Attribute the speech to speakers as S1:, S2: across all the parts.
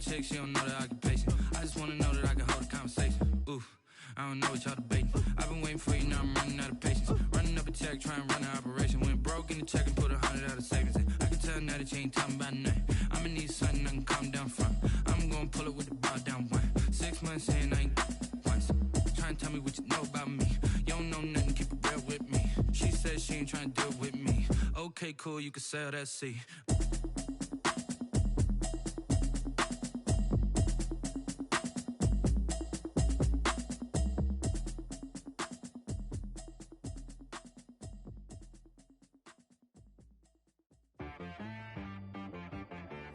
S1: chick, she don't know the occupation. I just wanna know that I can hold a conversation. Oof, I don't know what y'all debating. I've been waiting for you, now I'm running out of patience. Running up a check, trying to run an operation. Went broke in the check and put 100 out of savings in. I can tell now that you ain't talking about nothing. I'ma need something I can calm down from. I'm gonna pull it with the bar down one. 6 months in, I ain't once. Trying to tell me what you know about me. You don't know nothing, keep it real with me. She said she ain't trying to deal with me. Okay, cool, you can sell that seat.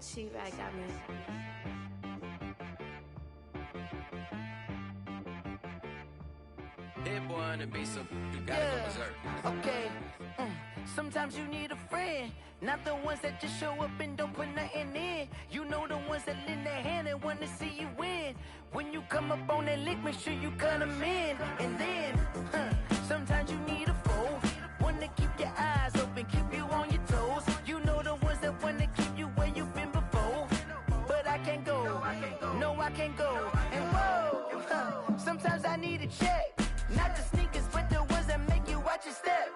S2: She-Rag got me.
S3: Hit boy on the beat, so you gotta go berserk.
S4: Okay. Sometimes you need a friend, not the ones that just show up and don't put nothing in. You know the ones that lend their hand and want to see you win. When you come up on that lick, make sure you cut them in. And then, sometimes you need a foe, one to keep your eyes open, keep you on your toes. You know the ones that want to keep you where you've been before. But I can't go, no I can't go. And whoa, sometimes I need a check, not the sneakers, but the ones that make you watch your step.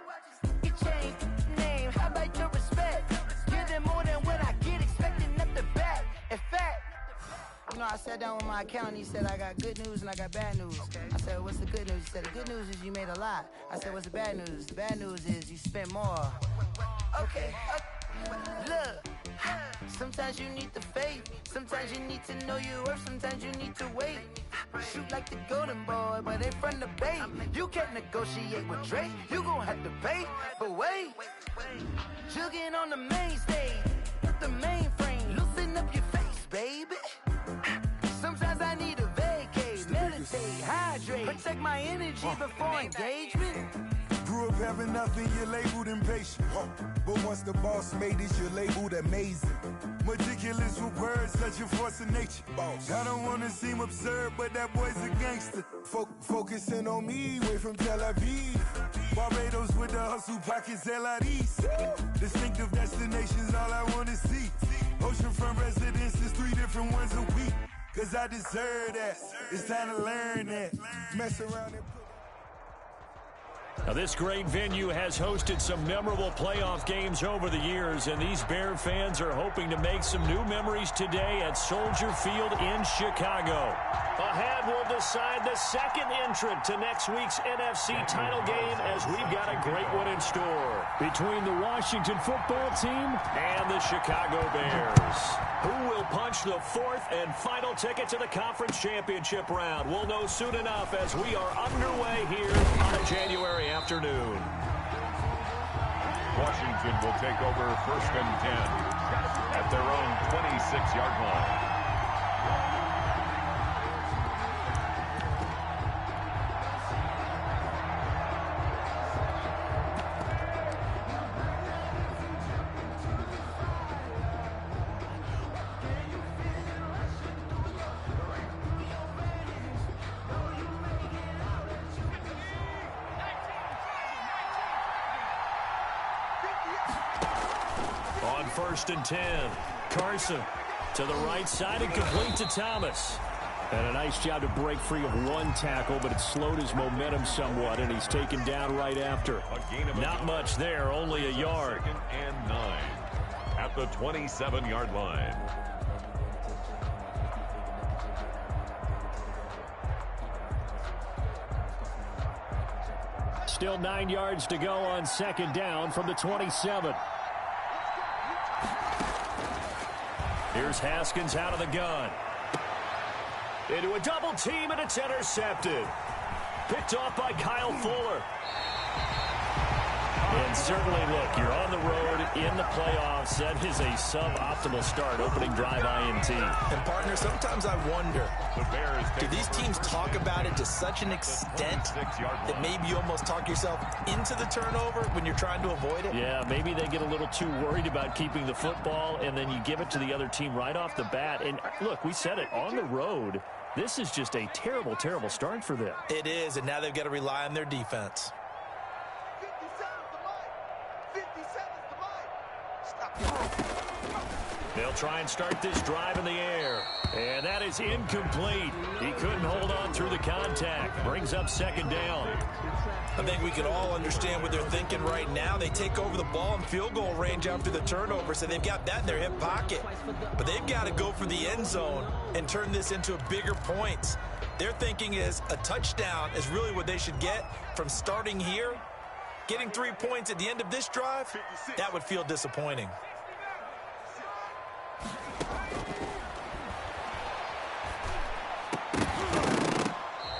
S4: You change name, how about your respect? Give them more than what I get, expecting nothing back. In fact, you know, I sat down with my accountant, he said I got good news and I got bad news. I said, what's the good news? He said, the good news is you made a lot. I said, what's the bad news? The bad news is you spent more. Okay, look, sometimes you need the faith, sometimes you need to know your worth, sometimes you need to wait. Shoot like the golden boy, but in front of bait. You can't negotiate with Drake, you gon' have to pay. But wait, jugging on the main stage, with the mainframe, loosen up your face, baby. Sometimes I need a vacate, meditate, hydrate, protect my energy before engagement.
S5: Grew up having nothing, you're labeled impatient. But once the boss made it, you're labeled amazing. Meticulous with words, such a force of nature. I don't wanna seem absurd, but that boy's a gangster. Focusing on me, way from Tel Aviv. Barbados with the hustle pockets, LIDs. Distinctive destinations, all I wanna see. Oceanfront residences, 3 different ones a week. Cause I deserve that, it's time to learn that. Mess around and
S6: Now, this great venue has hosted some memorable playoff games over the years, and these Bear fans are hoping to make some new memories today at Soldier Field in Chicago.
S7: Ahead, we'll decide the second entrant to next week's NFC title game as we've got a great one in store
S6: Between the Washington football team
S7: and the Chicago Bears. Who will punch the fourth and final ticket to the conference championship round? We'll know soon enough as we are underway here on a January afternoon.
S8: Washington will take over 1st and 10 at their own 26-yard line.
S6: on 1st and 10. Carson to the right side and complete to Thomas. And a nice job to break free of one tackle, but it slowed his momentum somewhat, and he's taken down right after. Not much there, only a yard.
S8: 2nd and 9 at the 27-yard line.
S6: Still 9 yards to go on 2nd down from the 27. Here's Haskins out of the gun. Into a double team, and it's intercepted. Picked off by Kyle Fuller. And certainly, look, you're on the road in the playoffs. That is a suboptimal start, opening drive INT.
S9: And, partner, sometimes I wonder, do these teams talk about it to such an extent that maybe you almost talk yourself into the turnover when you're trying to avoid it?
S6: Yeah, maybe they get a little too worried about keeping the football, and then you give it to the other team right off the bat. And, look, we said it, on the road, this is just a terrible, terrible start for them.
S9: It is, and now they've got to rely on their defense.
S6: They'll try and start this drive in the air. And that is incomplete. He couldn't hold on through the contact. Brings up second down.
S9: I think we can all understand what they're thinking right now. They take over the ball in field goal range after the turnover, so they've got that in their hip pocket. But they've got to go for the end zone and turn this into a bigger points. Their thinking is a touchdown is really what they should get from starting here. Getting 3 points at the end of this drive, that would feel disappointing.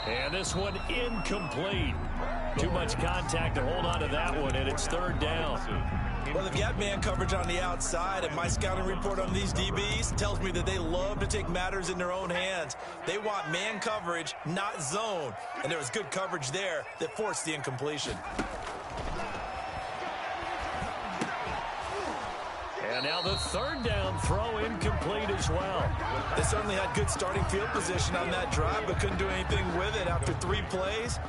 S6: And this one incomplete. Too much contact to hold on to that one, and it's third down.
S9: Well, they've got man coverage on the outside, and my scouting report on these DBs tells me that they love to take matters in their own hands. They want man coverage, not zone. And there was good coverage there that forced the incompletion.
S6: And now the third down throw incomplete as well.
S9: They certainly had good starting field position on that drive, but couldn't do anything with it after 3 plays.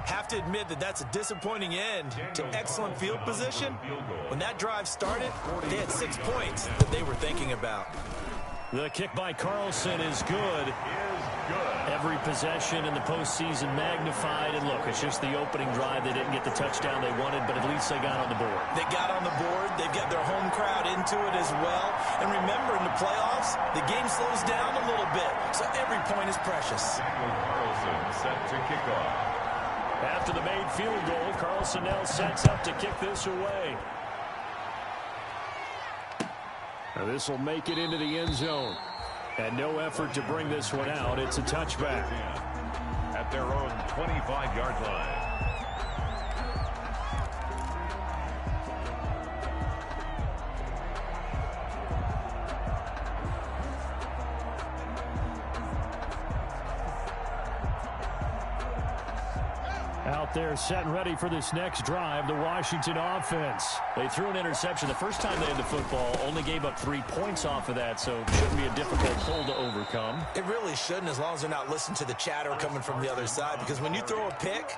S9: Have to admit that that's a disappointing end to excellent field position. When that drive started, they had 6 points that they were thinking about.
S6: The kick by Carlson is good. Every possession in the postseason magnified. And look, it's just the opening drive. They didn't get the touchdown they wanted, but at least they got on the board.
S9: They got on the board. They've got their home crowd into it as well. And remember, in the playoffs, the game slows down a little bit, so every point is precious.
S8: Carlson set to kick off.
S6: After the made field goal, Carlson now sets up to kick this away. Now this will make it into the end zone. And no effort to bring this one out. It's a touchback.
S8: At their own 25-yard line.
S6: Out there set and ready for this next drive, the Washington offense. They threw an interception the first time they had the football, only gave up 3 points off of that, so it shouldn't be a difficult pull to overcome.
S9: It really shouldn't, as long as they're not listening to the chatter coming from the other side, because when you throw a pick,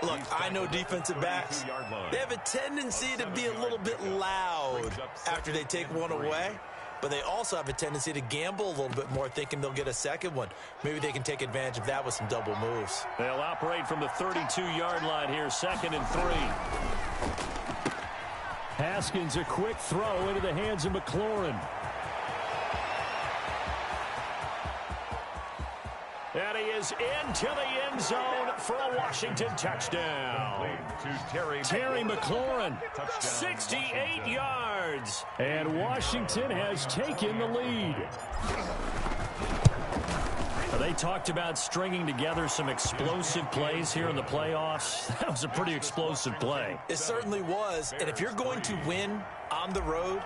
S9: look, I know defensive backs, they have a tendency to be a little bit loud after they take one away. But they also have a tendency to gamble a little bit more, thinking they'll get a second one. Maybe they can take advantage of that with some double moves.
S6: They'll operate from the 32-yard line here, 2nd and 3. Haskins, a quick throw into the hands of McLaurin. And he is into the end zone for a Washington touchdown. Terry McLaurin, 68 yards. And Washington has taken the lead. They talked about stringing together some explosive plays here in the playoffs. That was a pretty explosive play.
S9: It certainly was. And if you're going to win on the road,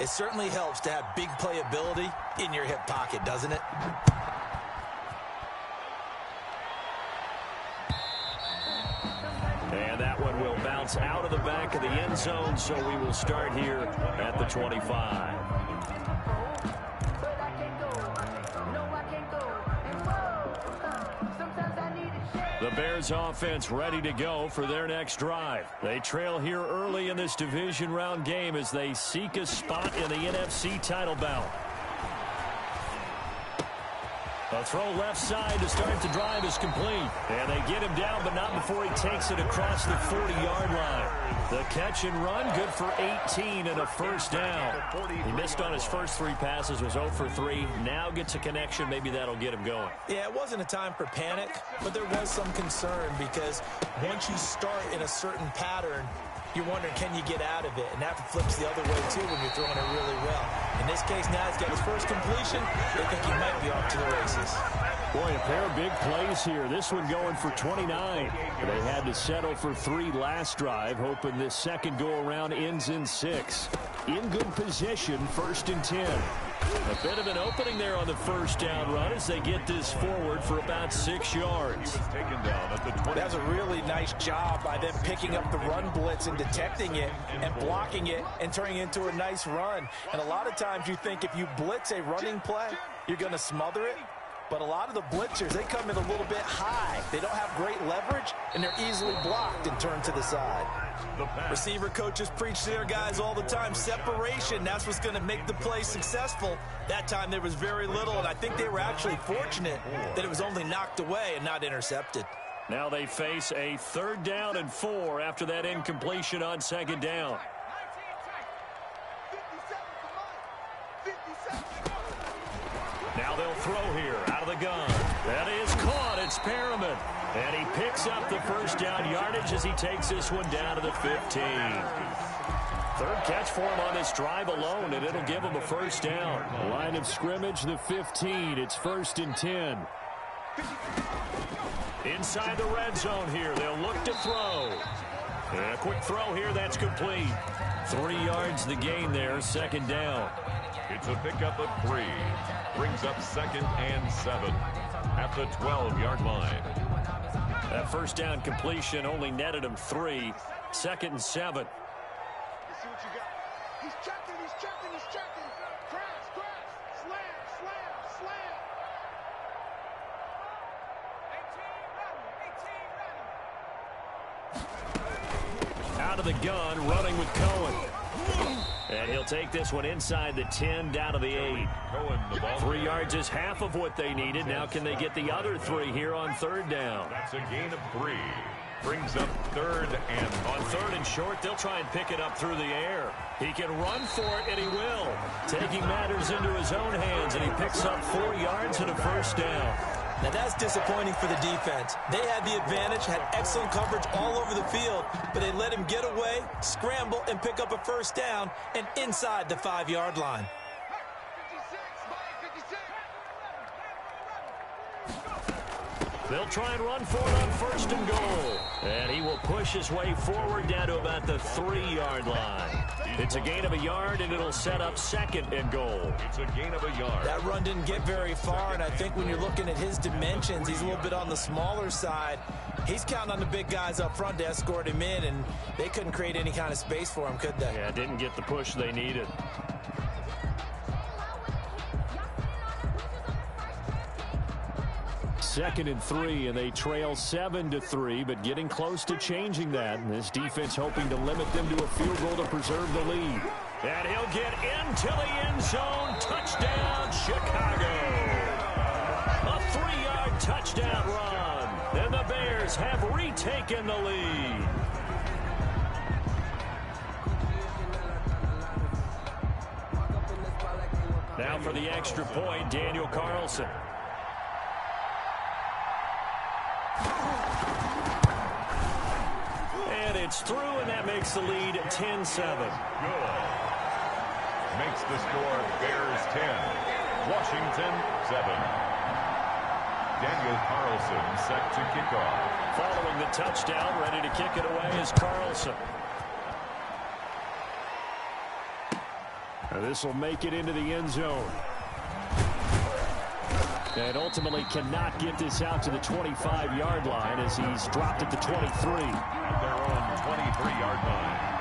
S9: it certainly helps to have big playability in your hip pocket, doesn't it?
S6: And that one will bounce out of the back of the end zone, so we will start here at the 25. The Bears offense ready to go for their next drive. They trail here early in this division round game as they seek a spot in the NFC title bout. A throw left side to start the drive is complete. And they get him down, but not before he takes it across the 40-yard line. The catch and run, good for 18 and a first down. He missed on his first 3 passes, was 0 for 3. Now gets a connection. Maybe that'll get him going.
S9: Yeah, it wasn't a time for panic, but there was some concern because once you start in a certain pattern, you're wondering, can you get out of it? And that flips the other way, too, when you're throwing it really well. In this case, now he's got his first completion. They think he might be off to the races.
S6: Boy, a pair of big plays here. This one going for 29. They had to settle for 3 last drive, hoping this second go-around ends in 6. In good position, 1st and 10. A bit of an opening there on the first down run as they get this forward for about 6 yards.
S9: That's a really nice job by them picking up the run blitz and detecting it and blocking it and turning it into a nice run. And a lot of times you think if you blitz a running play, you're going to smother it. But a lot of the blitzers, they come in a little bit high. They don't have great leverage, and they're easily blocked and turned to the side. Receiver coaches preach to their guys all the time. Separation, that's what's going to make the play successful. That time there was very little, and I think they were actually fortunate that it was only knocked away and not intercepted.
S6: Now they face a 3rd down and 4 after that incompletion on 2nd down. Now they'll throw here out of the gun. That is caught. It's Perriman. And he picks up the 1st down yardage as he takes this one down to the 15. 3rd catch for him on this drive alone, and it'll give him a 1st down. Line of scrimmage, the 15. It's 1st and 10. Inside the red zone here. They'll look to throw. And a quick throw here. That's complete. 3 yards the gain there. 2nd down.
S8: It's a pickup of 3. Brings up 2nd and 7 at the 12-yard line.
S6: That 1st down completion only netted him 3. 2nd and 7.
S5: Let's see what you got. He's checking, he's checking, he's checking. Crash, crash. Slam, slam, slam.
S6: 18 out of the gun, running with Cohen. And he'll take this one inside the 10, down to the 8. 3 yards is half of what they needed. Now can they get the other 3 here on 3rd down?
S8: That's a gain of 3. Brings up 3rd and
S6: on 3rd and short, they'll try and pick it up through the air. He can run for it, and he will. Taking matters into his own hands, and he picks up 4 yards and a 1st down.
S9: Now that's disappointing for the defense. They had the advantage, had excellent coverage all over the field, but they let him get away, scramble, and pick up a 1st down, and inside the 5-yard line.
S6: They'll try and run for it on 1st and goal. And he will push his way forward down to about the 3-yard line. It's a gain of a yard, and it'll set up 2nd and goal.
S8: It's a gain of a yard.
S9: That run didn't get very far, and I think when you're looking at his dimensions, he's a little bit on the smaller side. He's counting on the big guys up front to escort him in, and they couldn't create any kind of space for him, could they?
S6: Yeah, didn't get the push they needed. 2nd and 3, and they trail 7-3, but getting close to changing that. And this defense hoping to limit them to a field goal to preserve the lead. And he'll get into the end zone. Touchdown, Chicago. A 3-yard touchdown run. And the Bears have retaken the lead. Now for the extra point, Daniel Carlson. And it's through, and that makes the lead 10-7.
S8: Good. Makes the score Bears 10, Washington 7. Daniel Carlson set to kick off.
S6: Following the touchdown, ready to kick it away is Carlson. Now this will make it into the end zone. And ultimately cannot get this out to the 25-yard line as he's dropped at the 23.
S8: At their own 23-yard line.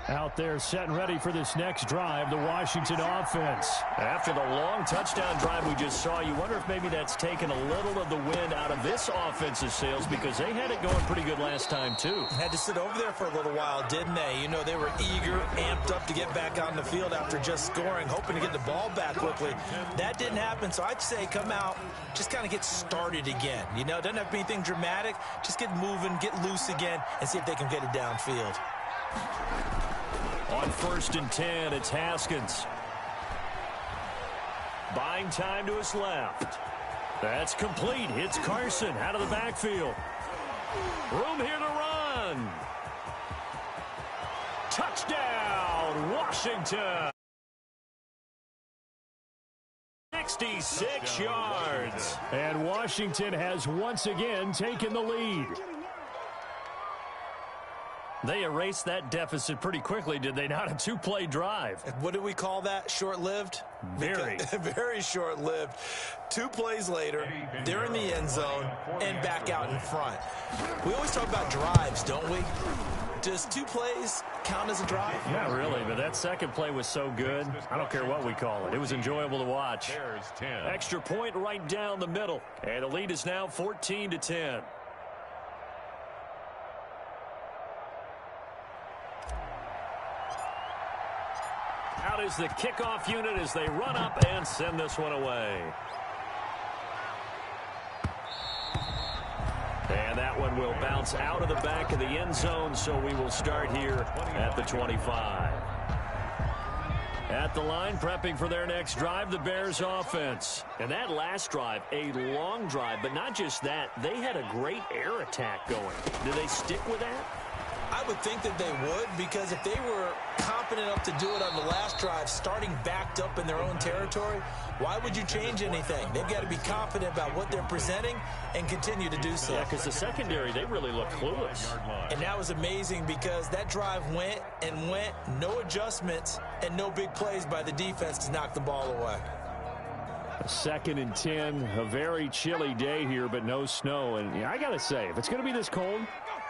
S6: Out there set and ready for this next drive, the Washington offense. After the long touchdown drive we just saw, you wonder if maybe that's taken a little of the wind out of this offense's sails, because they had it going pretty good last time too.
S9: Had to sit over there for a little while, didn't they? You know, they were eager, amped up to get back out in the field after just scoring, hoping to get the ball back quickly. That didn't happen, so I'd say come out, just kind of get started again. You know, doesn't have to be anything dramatic. Just get moving, get loose again, and see if they can get it downfield.
S6: On 1st and 10, it's Haskins. Buying time to his left. That's complete. It's Carson out of the backfield. Room here to run. Touchdown, Washington. 66 yards. And Washington has once again taken the lead. They erased that deficit pretty quickly, did they not? A two-play drive.
S9: What do we call that? Short-lived?
S6: Very.
S9: Very short-lived. 2 plays later, they're in the end zone and back out in front. We always talk about drives, don't we? Does 2 plays count as a drive?
S6: Not really, but that second play was so good. I don't care what we call it. It was enjoyable to watch. Extra point right down the middle. And the lead is now 14-10. Out is the kickoff unit as they run up and send this one away. And that one will bounce out of the back of the end zone, so we will start here at the 25. At the line, prepping for their next drive, the Bears offense. And that last drive, a long drive, but not just that. They had a great air attack going. Do they stick with that?
S9: I would think that they would, because if they were confident enough to do it on the last drive, starting backed up in their own territory, why would you change anything? They've got to be confident about what they're presenting and continue to do so.
S6: Yeah, because the secondary, they really looked clueless.
S9: And that was amazing because that drive went and went, no adjustments, and no big plays by the defense to knock the ball away.
S6: 2nd and 10, a very chilly day here, but no snow. And I got to say, if it's going to be this cold,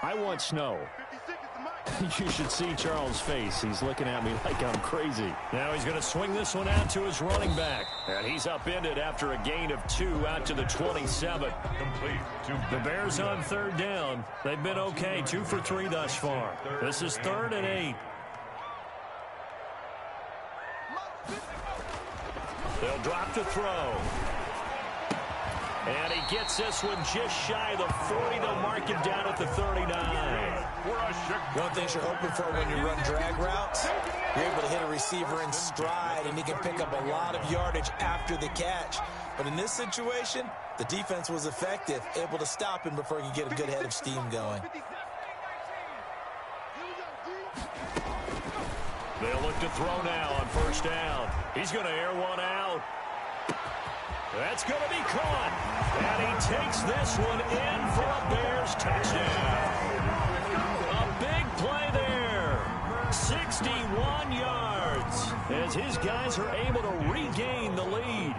S6: I want snow. You should see Charles' face. He's looking at me like I'm crazy. Now he's going to swing this one out to his running back. And he's upended after a gain of 2 out to the 27. The Bears on 3rd down. They've been okay, 2 for 3 thus far. This is 3rd and 8. They'll drop to throw. And he gets this one just shy of the 40. They'll mark him down at the 39.
S9: One thing you're hoping for when you run drag routes, you're able to hit a receiver in stride, and he can pick up a lot of yardage after the catch. But in this situation, the defense was effective, able to stop him before he could get a good head of steam going.
S6: They'll look to throw now on 1st down. He's going to air one out. That's going to be caught. And he takes this one in for a Bears touchdown. A big play there. 61 yards as his guys are able to regain the lead.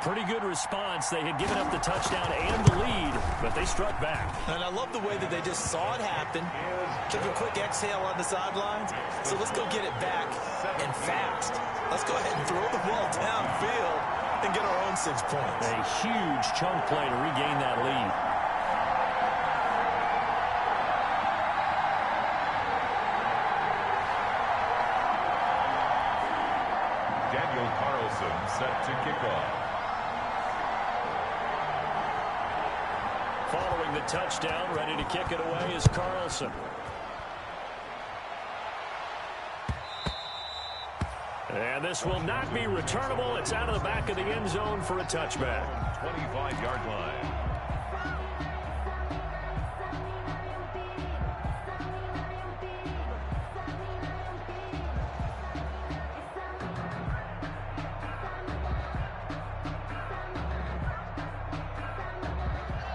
S6: Pretty good response. They had given up the touchdown and the lead, but they struck back.
S9: And I love the way that they just saw it happen, took a quick exhale on the sidelines. So let's go get it back and fast. Let's go ahead and throw the ball downfield and get our own 6 points.
S6: A huge chunk play to regain that lead.
S8: Daniel Carlson set to kick off.
S6: Following the touchdown, ready to kick it away is Carlson. And this will not be returnable. It's out of the back of the end zone for a touchback.
S8: 25-yard line.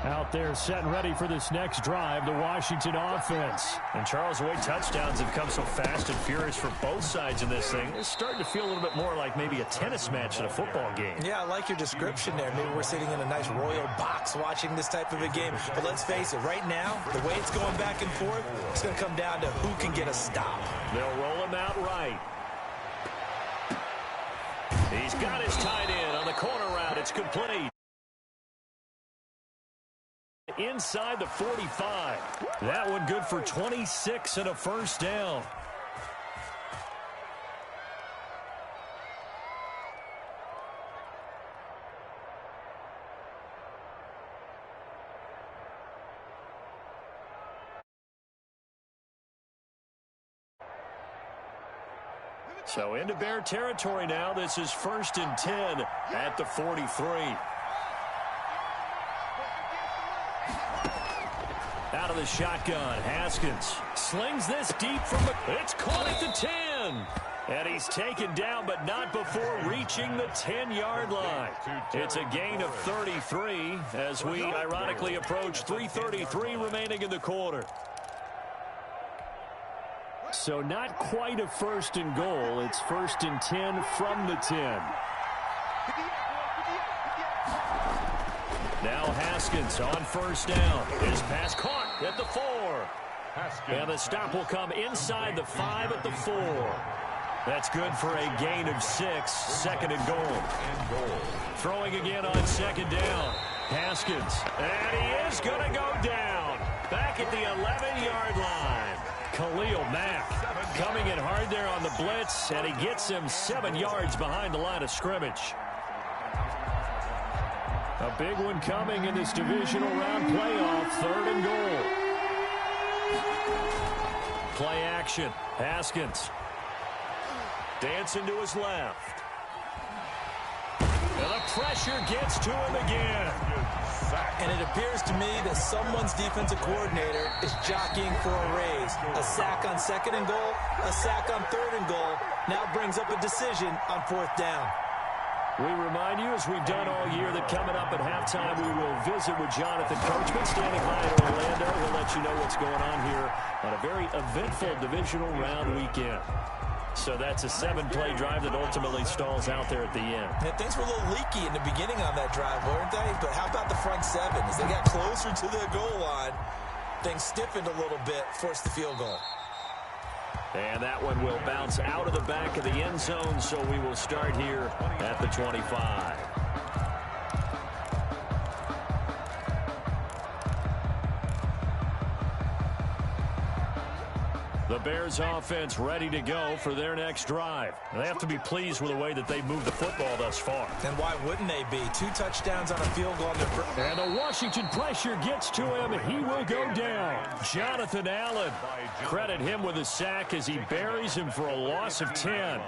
S6: Out there set and ready for this next drive, the Washington offense. And Charles, the way touchdowns have come so fast and furious for both sides in this thing, it's starting to feel a little bit more like maybe a tennis match than a football game.
S9: Yeah, I like your description there. Maybe we're sitting in a nice royal box watching this type of a game. But let's face it, right now, the way it's going back and forth, it's going to come down to who can get a stop.
S6: They'll roll him out right. He's got his tight end on the corner route. It's complete. Inside the 45. That one good for 26 and a 1st down. So into Bear territory now. This is 1st and 10 at the 43. Out of the shotgun, Haskins slings this deep from the... It's caught at the 10. And he's taken down, but not before reaching the 10-yard line. It's a gain of 33 as we ironically approach 3:33 remaining in the quarter. So not quite a 1st and goal. It's 1st and 10 from the 10. Now Haskins on 1st down. His pass caught at the 4. And the stop will come inside the 5 at the 4. That's good for a gain of 6. 2nd and goal. Throwing again on 2nd down. Haskins. And he is going to go down. Back at the 11-yard line. Khalil Mack coming in hard there on the blitz, and he gets him 7 yards behind the line of scrimmage. A big one coming in this divisional round playoff. 3rd and goal. Play action. Haskins. Dancing to his left. And the pressure gets to him again.
S9: And it appears to me that someone's defensive coordinator is jockeying for a raise. A sack on 2nd and goal, a sack on 3rd and goal. Now brings up a decision on 4th down.
S6: We remind you, as we've done all year, that coming up at halftime, we will visit with Jonathan Coachman, standing by in Orlando. We'll let you know what's going on here on a very eventful divisional round weekend. So that's a 7-play drive that ultimately stalls out there at the end.
S9: And things were a little leaky in the beginning on that drive, weren't they? But how about the front 7? As they got closer to the goal line, things stiffened a little bit, forced the field goal.
S6: And that one will bounce out of the back of the end zone, so we will start here at the 25. The Bears offense ready to go for their next drive. They have to be pleased with the way that they moved the football thus far.
S9: And why wouldn't they be? 2 touchdowns on a field goal.
S6: And the Washington pressure gets to him. He will go down. Jonathan Allen. Credit him with a sack as he buries him for a loss of 10.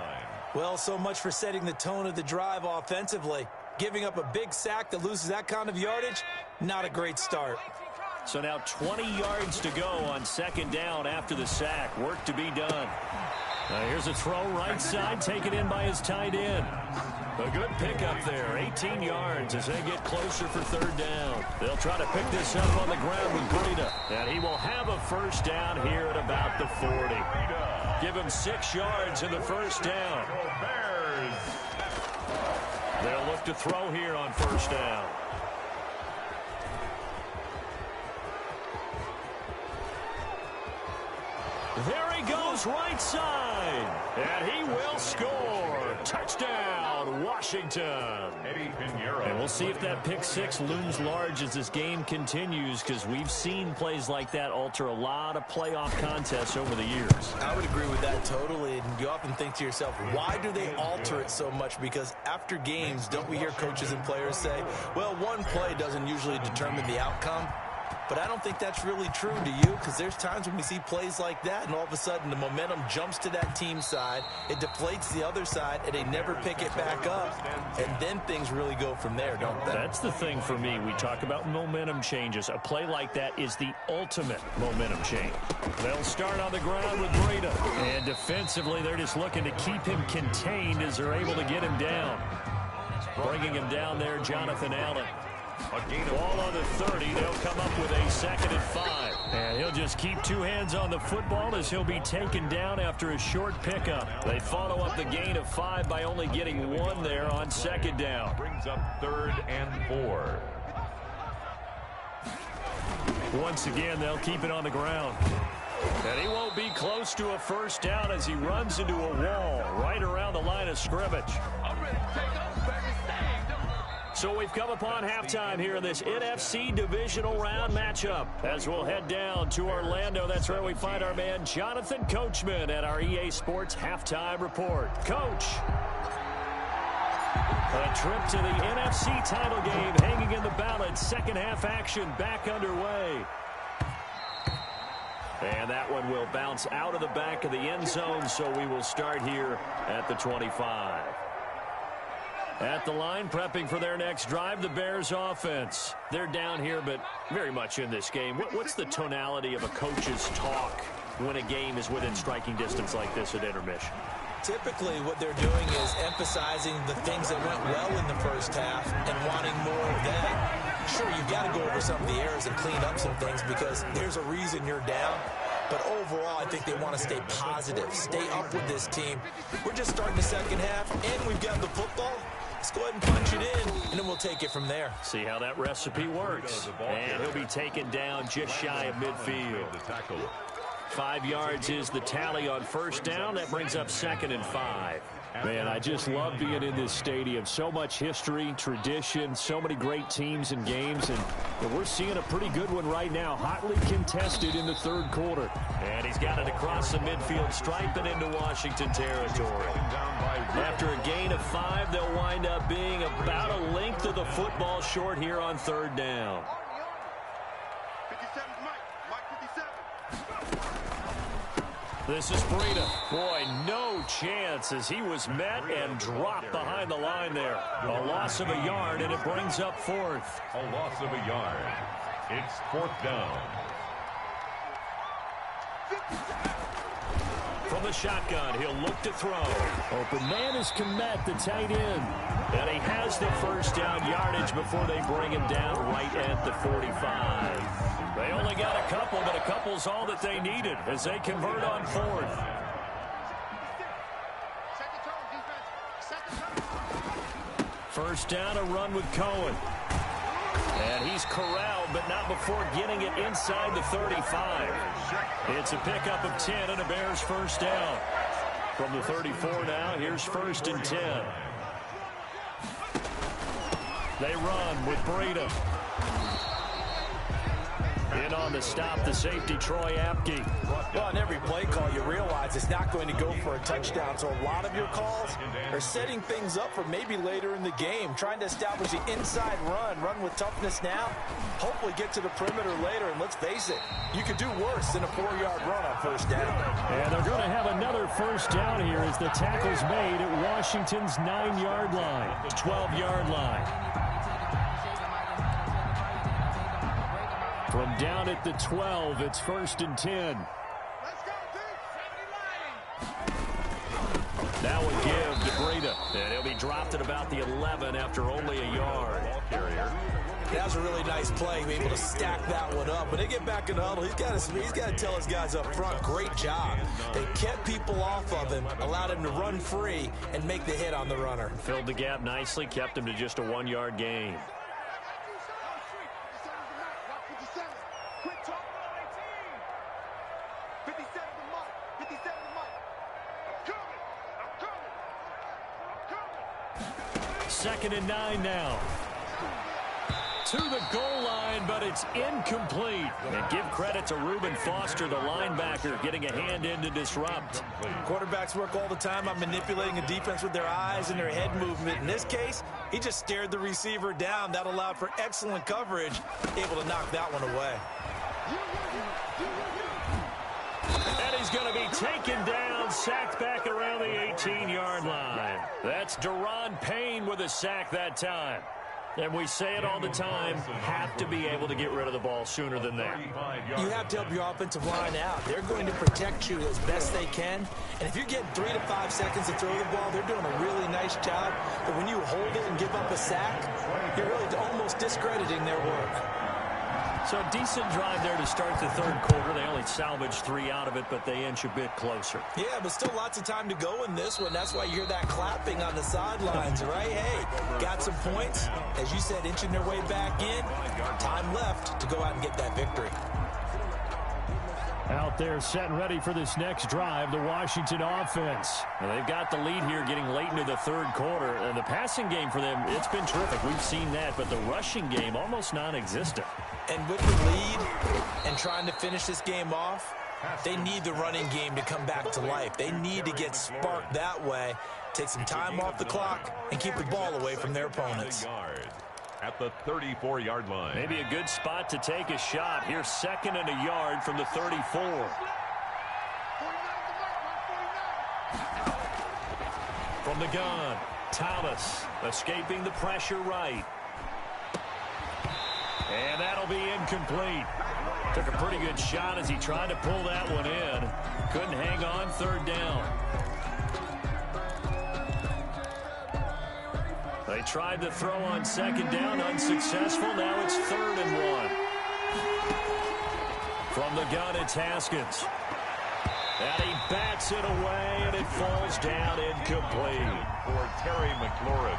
S9: Well, so much for setting the tone of the drive offensively. Giving up a big sack that loses that kind of yardage, not a great start.
S6: So now 20 yards to go on 2nd down after the sack. Work to be done. Here's a throw right side, taken in by his tight end. A good pickup there, 18 yards as they get closer for 3rd down. They'll try to pick this up on the ground with Breida. And he will have a 1st down here at about the 40. Give him 6 yards in the 1st down. They'll look to throw here on 1st down. There he goes right side. And he will score. Touchdown, Washington. And we'll see if that pick 6 looms large as this game continues, because we've seen plays like that alter a lot of playoff contests over the years.
S9: I would agree with that totally. And you often think to yourself, why do they alter it so much? Because after games, don't we hear coaches and players say, well, one play doesn't usually determine the outcome? But I don't think that's really true, do you? Because there's times when we see plays like that, and all of a sudden the momentum jumps to that team side, it deflates the other side, and they never pick it back up. And then things really go from there, don't they?
S6: That's the thing for me. We talk about momentum changes. A play like that is the ultimate momentum change. They'll start on the ground with Breida. And defensively, they're just looking to keep him contained as they're able to get him down. Bringing him down there, Jonathan Allen. Ball on the 30. They'll come up with a 2nd and 5. And he'll just keep 2 hands on the football as he'll be taken down after a short pickup. They follow up the gain of 5 by only getting 1 there on 2nd down.
S8: Brings up 3rd and 4.
S6: Once again, they'll keep it on the ground. And he won't be close to a 1st down as he runs into a wall right around the line of scrimmage. So we've come upon halftime here in this NFC divisional round matchup. As we'll head down to Orlando, that's where we find our man Jonathan Coachman at our EA Sports Halftime Report. Coach, a trip to the NFC title game hanging in the balance. 2nd half action back underway. And that one will bounce out of the back of the end zone, so we will start here at the 25. At the line, prepping for their next drive, the Bears offense. They're down here, but very much in this game. What's the tonality of a coach's talk when a game is within striking distance like this at intermission?
S9: Typically, what they're doing is emphasizing the things that went well in the 1st half and wanting more of that. Sure, you've got to go over some of the errors and clean up some things because there's a reason you're down. But overall, I think they want to stay positive, stay up with this team. We're just starting the second half, and we've got the football. Let's go ahead and punch it in, and then we'll take it from there.
S6: See how that recipe works. And he'll be taken down just shy of midfield. 5 yards is the tally on first down. That brings up 2nd and 5. Man, I just love being in this stadium. So much history, tradition, so many great teams and games. And we're seeing a pretty good one right now. Hotly contested in the third quarter. And he's got it across the midfield stripe and into Washington territory. After a gain of 5, they'll wind up being about a length of the football short here on third down. This is Breida. Boy, no chance as he was met and dropped behind the line there. A loss of a yard, and it brings up 4th.
S8: A loss of a yard. It's 4th down.
S6: From the shotgun, he'll look to throw. Open man is Komet, the tight end. And he has the first down yardage before they bring him down right at the 45. They only got a couple, but a couple's all that they needed as they convert on 4th. First down, a run with Cohen. And he's corralled, but not before getting it inside the 35. It's a pickup of 10 and a Bears first down. From the 34 now, here's 1st and 10. They run with Breida. In on the stop, the safety, Troy Apke.
S9: Well, on every play call, you realize it's not going to go for a touchdown. So a lot of your calls are setting things up for maybe later in the game, trying to establish the inside run with toughness now, hopefully get to the perimeter later. And let's face it, you could do worse than a 4-yard run on first down.
S6: And they're going to have another first down here as the tackle's made at Washington's 9-yard line, 12-yard line. From down at the 12, it's 1st and 10. That would give to Breida. And he'll be dropped at about the 11 after only a yard.
S8: Ball carrier.
S9: That was a really nice play, able to stack that one up. When they get back in the huddle, he's got to tell his guys up front, great job. They kept people off of him, allowed him to run free and make the hit on the runner.
S6: Filled the gap nicely, kept him to just a 1-yard gain. Second and 9 now. To the goal line, but it's incomplete. And give credit to Reuben Foster, the linebacker, getting a hand in to disrupt.
S9: Quarterbacks work all the time on manipulating a defense with their eyes and their head movement. In this case, he just stared the receiver down. That allowed for excellent coverage, able to knock that one away.
S6: And he's going to be taken down, sacked back around the 18-yard line. That's Daron Payne with a sack that time. And we say it all the time, have to be able to get rid of the ball sooner than that.
S9: You have to help your offensive line out. They're going to protect you as best they can. And if you're getting 3 to 5 seconds to throw the ball, they're doing a really nice job. But when you hold it and give up a sack, you're really almost discrediting their work.
S6: So a decent drive there to start the third quarter. They only salvaged 3 out of it, but they inch a bit closer.
S9: Yeah, but still lots of time to go in this one. That's why you hear that clapping on the sidelines, right? Hey, got some points. As you said, inching their way back in. Time left to go out and get that victory.
S6: Out there set and ready for this next drive, the Washington offense. And they've got the lead here getting late into the third quarter. And the passing game for them, it's been terrific. We've seen that, but the rushing game almost non-existent.
S9: And with the lead and trying to finish this game off, they need the running game to come back to life. They need to get sparked that way, take some time off the clock, and keep the ball away from their opponents.
S8: At the 34-yard line.
S6: Maybe a good spot to take a shot. Here's 2nd and a yard from the 34. From the gun, Thomas escaping the pressure right. And that'll be incomplete. Took a pretty good shot as he tried to pull that one in. Couldn't hang on, third down. They tried to throw on second down, unsuccessful. Now it's 3rd and 1. From the gun, it's Haskins. And he bats it away, and it falls down incomplete.
S8: For Terry McLaurin.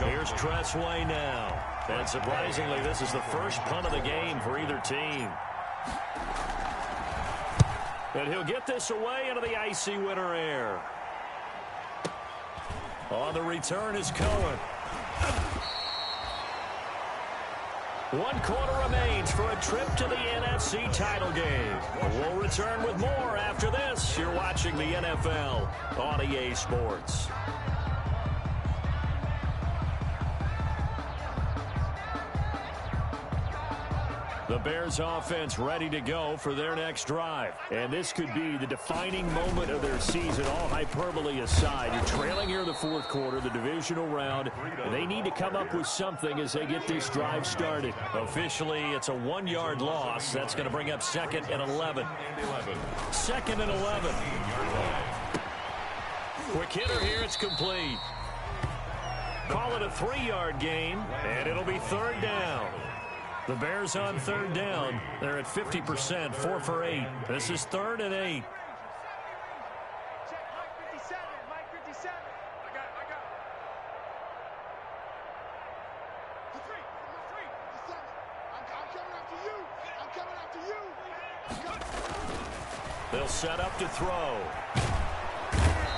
S6: Here's Tressway now. And surprisingly, this is the first punt of the game for either team. And he'll get this away into the icy winter air. On the return is Cohen. 1 quarter remains for a trip to the NFC title game. We'll return with more after this. You're watching the NFL on EA Sports. The Bears offense ready to go for their next drive. And this could be the defining moment of their season, all hyperbole aside. You're trailing here in the fourth quarter, the divisional round, and they need to come up with something as they get this drive started. Officially, it's a 1-yard loss. That's going to bring up 2nd and 11. 2nd and 11. Quick hitter here, it's complete. Call it a 3-yard gain, and it'll be 3rd down. The Bears on 3rd down. They're at 50%, 4 for 8. This is 3rd and 8.
S10: Mike 57. I got it. I'm coming after you.
S6: They'll set up to throw.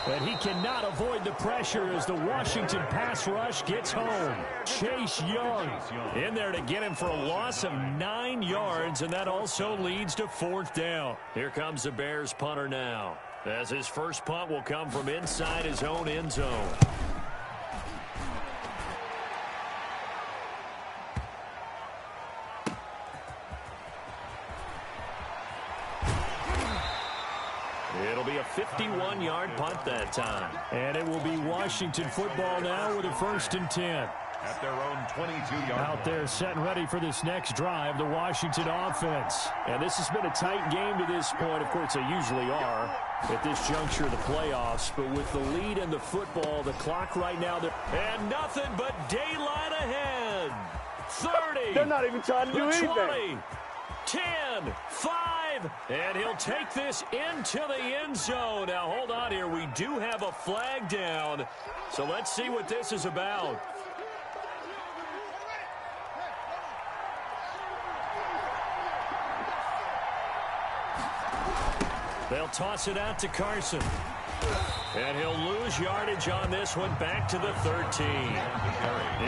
S6: But he cannot avoid the pressure as the Washington pass rush gets home. Chase Young in there to get him for a loss of 9 yards, and that also leads to 4th down. Here comes the Bears punter now, as his first punt will come from inside his own end zone. It'll be a 51-yard punt that time. And it will be Washington football now with a 1st and 10.
S8: At their own 22-yard line.
S6: Out there set and ready for this next drive, the Washington offense. And this has been a tight game to this point. Of course, they usually are at this juncture of the playoffs. But with the lead in the football, the clock right now, and nothing but daylight ahead. 30.
S10: They're not even trying to do anything.
S6: 20. 10, 5, and he'll take this into the end zone. Now, hold on here. We do have a flag down, so let's see what this is about. They'll toss it out to Carson. And he'll lose yardage on this one back to the 13.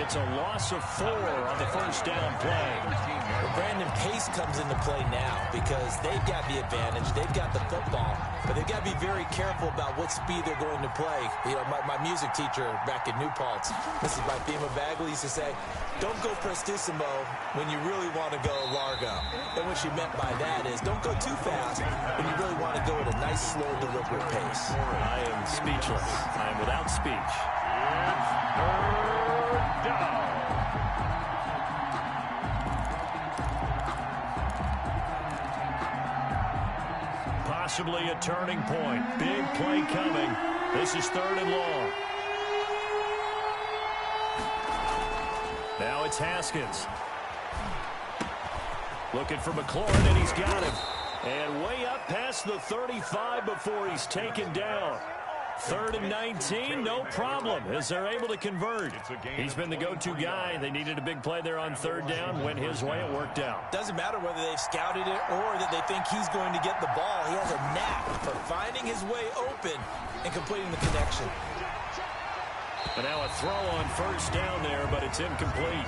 S6: It's a loss of 4 on the 1st down play.
S9: Well, Brandon, pace comes into play now because they've got the advantage. They've got the football, but they've got to be very careful about what speed they're going to play. You know, my music teacher back in New Paltz, Mrs. Bifema Bagley, used to say, don't go prestissimo when you really want to go largo. And what she meant by that is don't go too fast when you really want to go at a nice, slow, deliberate pace.
S6: I am speechless. I am without speech.
S8: It's 3rd down.
S6: Possibly a turning point. Big play coming. This is 3rd and long. Now it's Haskins. Looking for McLaurin, and he's got him. And way up past the 35 before he's taken down. 3rd and 19, no problem, as they're able to convert. He's been the go-to guy. They needed a big play there on 3rd down. Went his way, it worked out.
S9: Doesn't matter whether they've scouted it or that they think he's going to get the ball. He has a knack for finding his way open and completing the connection.
S6: But now a throw on 1st down there, but it's incomplete.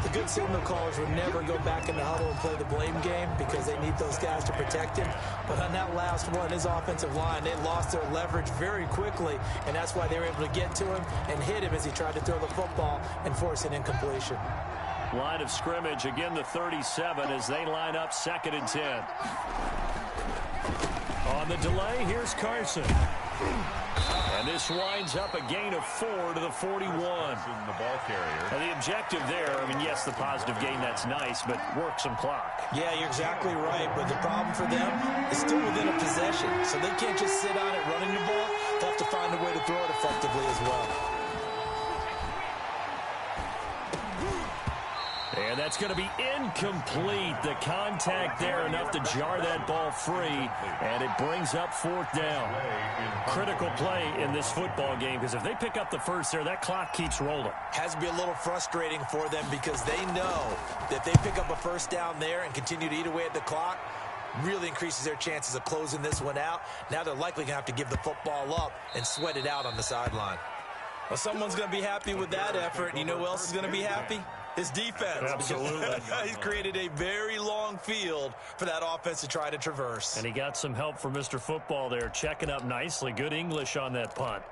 S9: The good signal callers would never go back in the huddle and play the blame game because they need those guys to protect him. But on that last one, his offensive line, they lost their leverage very quickly, and that's why they were able to get to him and hit him as he tried to throw the football and force an incompletion.
S6: Line of scrimmage, again the 37 as they line up 2nd and 10. On the delay, here's Carson. And this winds up a gain of 4 to the 41.
S8: The ball carrier.
S6: And the objective there, I mean, yes, the positive gain, that's nice, but work some clock.
S9: Yeah, you're exactly right. But the problem for them is still within a possession. So they can't just sit on it running the ball. They'll have to find a way to throw it effectively as well.
S6: And that's going to be incomplete. The contact there enough to jar that ball free, and it brings up fourth down. Critical play in this football game, because if they pick up the first there, that clock keeps rolling.
S9: Has to be a little frustrating for them because they know that if they pick up a first down there and continue to eat away at the clock, really increases their chances of closing this one out. Now they're likely going to have to give the football up and sweat it out on the sideline. Well, someone's going to be happy with that effort. You know who else is going to be happy? His defense.
S6: Absolutely.
S9: He's created a very long field for that offense to try to traverse.
S6: And he got some help from Mr. Football there, checking up nicely. Good English on that punt.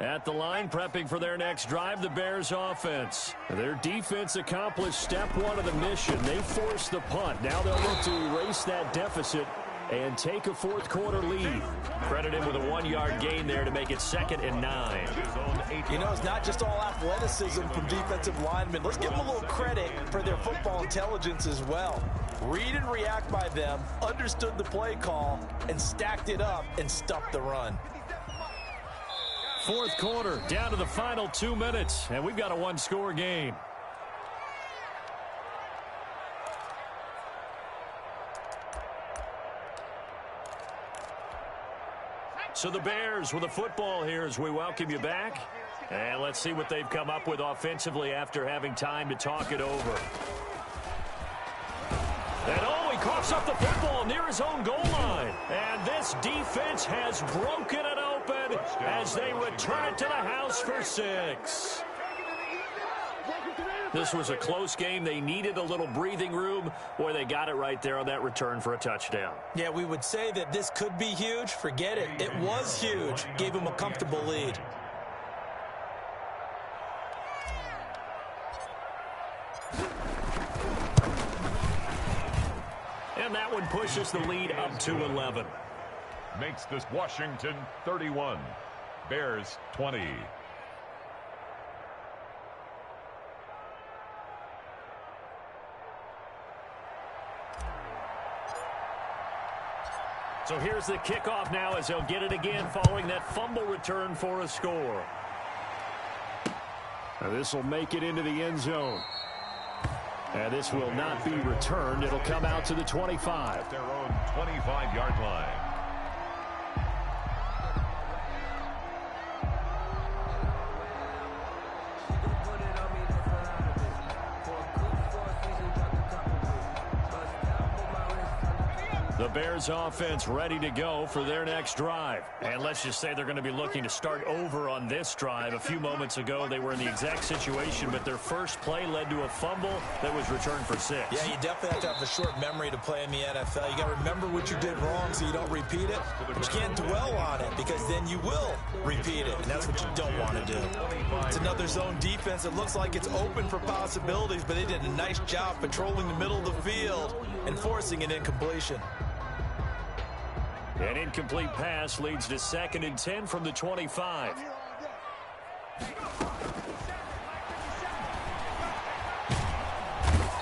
S6: At the line, prepping for their next drive, the Bears offense. Their defense accomplished step one of the mission. They forced the punt. Now they'll look to erase that deficit and take a fourth quarter lead. Credit him with a 1-yard gain there to make it 2nd and 9.
S9: You know, it's not just all athleticism from defensive linemen. Let's give them a little credit for their football intelligence as well. Read and react by them, understood the play call, and stacked it up and stuffed the run.
S6: Fourth quarter, down to the final 2 minutes, and we've got a one-score game. So the Bears with a football here as we welcome you back. And let's see what they've come up with offensively after having time to talk it over. And oh, he coughs up the football near his own goal line. And this defense has broken it open as they return it to the house for 6. This was a close game. They needed a little breathing room. Boy, they got it right there on that return for a touchdown.
S9: Yeah, we would say that this could be huge. Forget it. It was huge. Gave him a comfortable lead.
S6: And that one pushes the lead up to 11.
S8: Makes this Washington 31. Bears 20.
S6: So here's the kickoff now as they'll get it again following that fumble return for a score. Now this will make it into the end zone. And this will not be returned. It'll come out to the 25.
S8: At their own 25-yard line.
S6: The Bears offense ready to go for their next drive. And let's just say they're going to be looking to start over on this drive. A few moments ago, they were in the exact situation, but their first play led to a fumble that was returned for 6.
S9: Yeah, you definitely have to have a short memory to play in the NFL. You got to remember what you did wrong so you don't repeat it. But you can't dwell on it because then you will repeat it, and that's what you don't want to do. It's another zone defense. It looks like it's open for possibilities, but they did a nice job patrolling the middle of the field and forcing an incompletion.
S6: An incomplete pass leads to 2nd and 10 from the 25.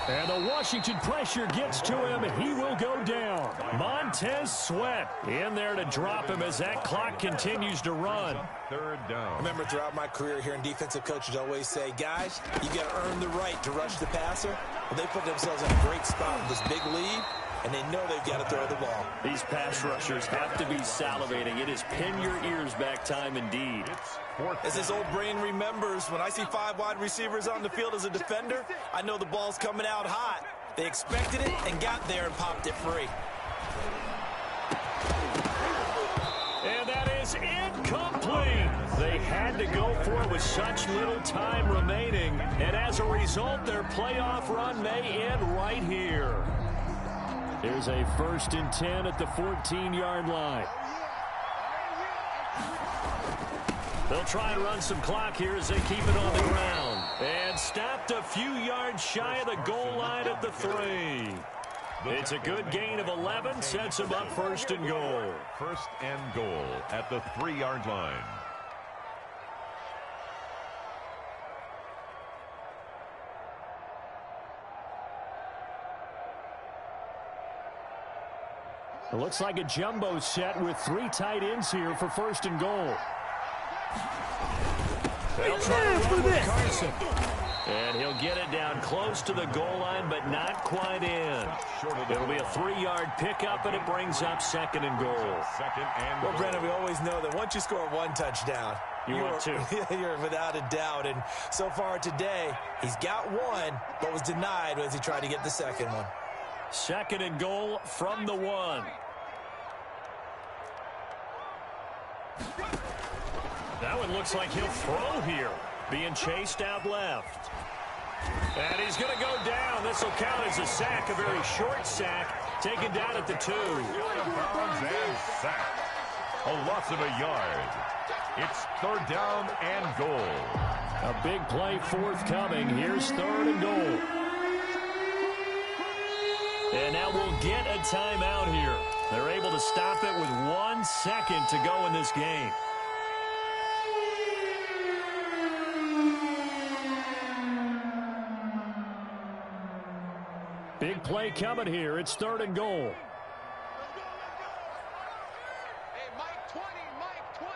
S6: And the Washington pressure gets to him, and he will go down. Montez Sweat in there to drop him as that clock continues to run.
S8: 3rd down.
S9: Remember, throughout my career here in defensive coaches always say, guys, you got to earn the right to rush the passer. Well, they put themselves in a great spot with this big lead, and they know they've got to throw the ball.
S6: These pass rushers have to be salivating. It is pin your ears back time indeed.
S9: As his old brain remembers, when I see 5 wide receivers on the field as a defender, I know the ball's coming out hot. They expected it and got there and popped it free.
S6: And that is incomplete. They had to go for it with such little time remaining. And as a result, their playoff run may end right here. There's a 1st and 10 at the 14-yard line. They'll try and run some clock here as they keep it on the ground. And stopped a few yards shy of the goal line at the 3. It's a good gain of 11, sets them up 1st and goal.
S8: 1st and goal at the 3-yard line.
S6: It looks like a jumbo set with 3 tight ends here for 1st and goal. They'll try to run with Carson. And he'll get it down close to the goal line, but not quite in. It'll be a 3-yard pickup, and it brings up 2nd and goal.
S9: Well, Brandon, we always know that once you score 1 touchdown,
S6: want 2.
S9: You're without a doubt. And so far today, he's got 1, but was denied as he tried to get the 2nd one.
S6: 2nd and goal from the 1. That one looks like he'll throw here. Being chased out left. And he's going to go down. This will count as a sack, a very short sack, taken down at the 2.
S8: Out of bounds and sack. A loss of a yard. It's 3rd down and goal.
S6: A big play forthcoming. Here's 3rd and goal. And now we'll get a timeout here. They're able to stop it with 1 second to go in this game. Big play coming here. It's 3rd and goal.
S10: Hey, Mike 20, Mike 20.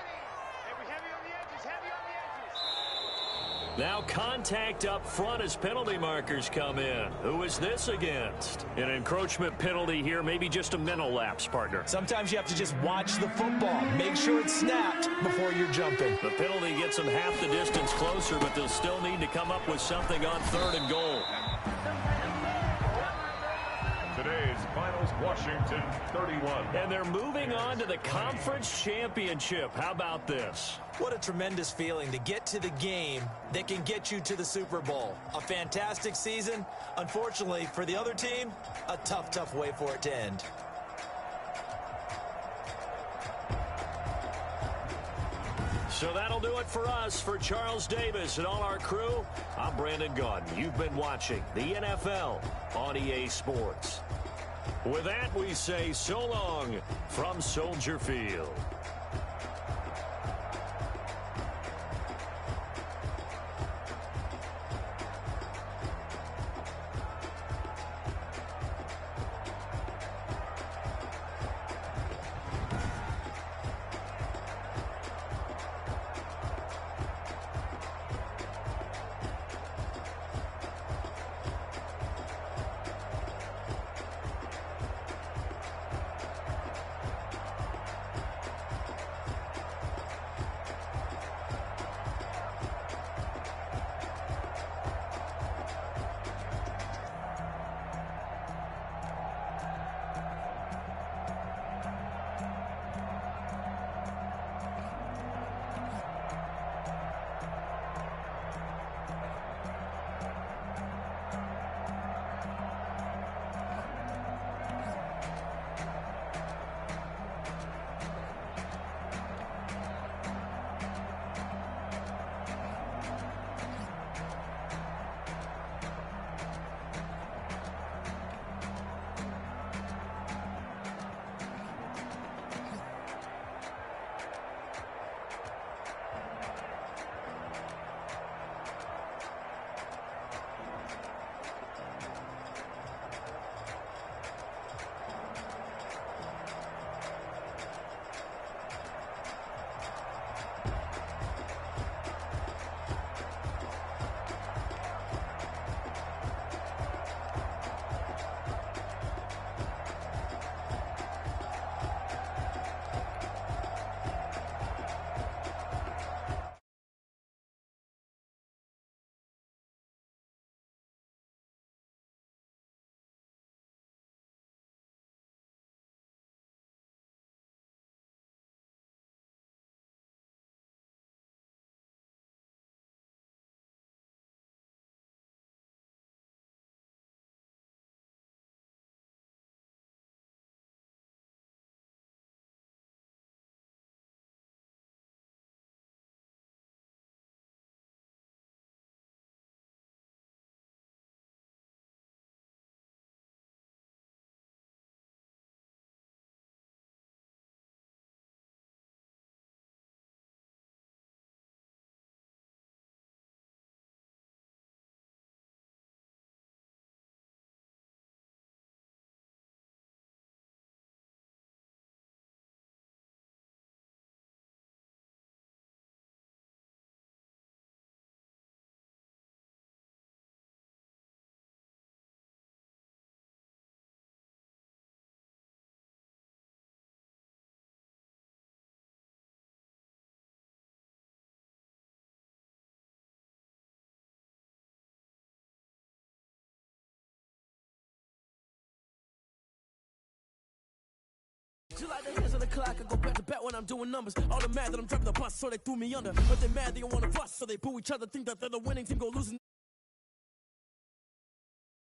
S10: Hey, we heavy on the edges, heavy on the edges.
S6: Now contact up front as penalty markers come in. Who is this against? An encroachment penalty here, maybe just a mental lapse, partner.
S9: Sometimes you have to just watch the football. Make sure it's snapped before you're jumping.
S6: The penalty gets them half the distance closer, but they'll still need to come up with something on 3rd and goal.
S8: Today's finals, Washington 31.
S6: And they're moving on to the conference championship. How about this?
S9: What a tremendous feeling to get to the game that can get you to the Super Bowl. A fantastic season. Unfortunately, for the other team, a tough, tough way for it to end.
S6: So that'll do it for us. For Charles Davis and all our crew, I'm Brandon Gaudin. You've been watching the NFL on EA Sports. With that, we say so long from Soldier Field.
S11: Just like the hands on the clock, I go back to back when I'm doing numbers. All the mad that I'm driving the bus, so they threw me under. But they mad, they don't want to fuss, so they boo each other, think that they're the winning team, go losing.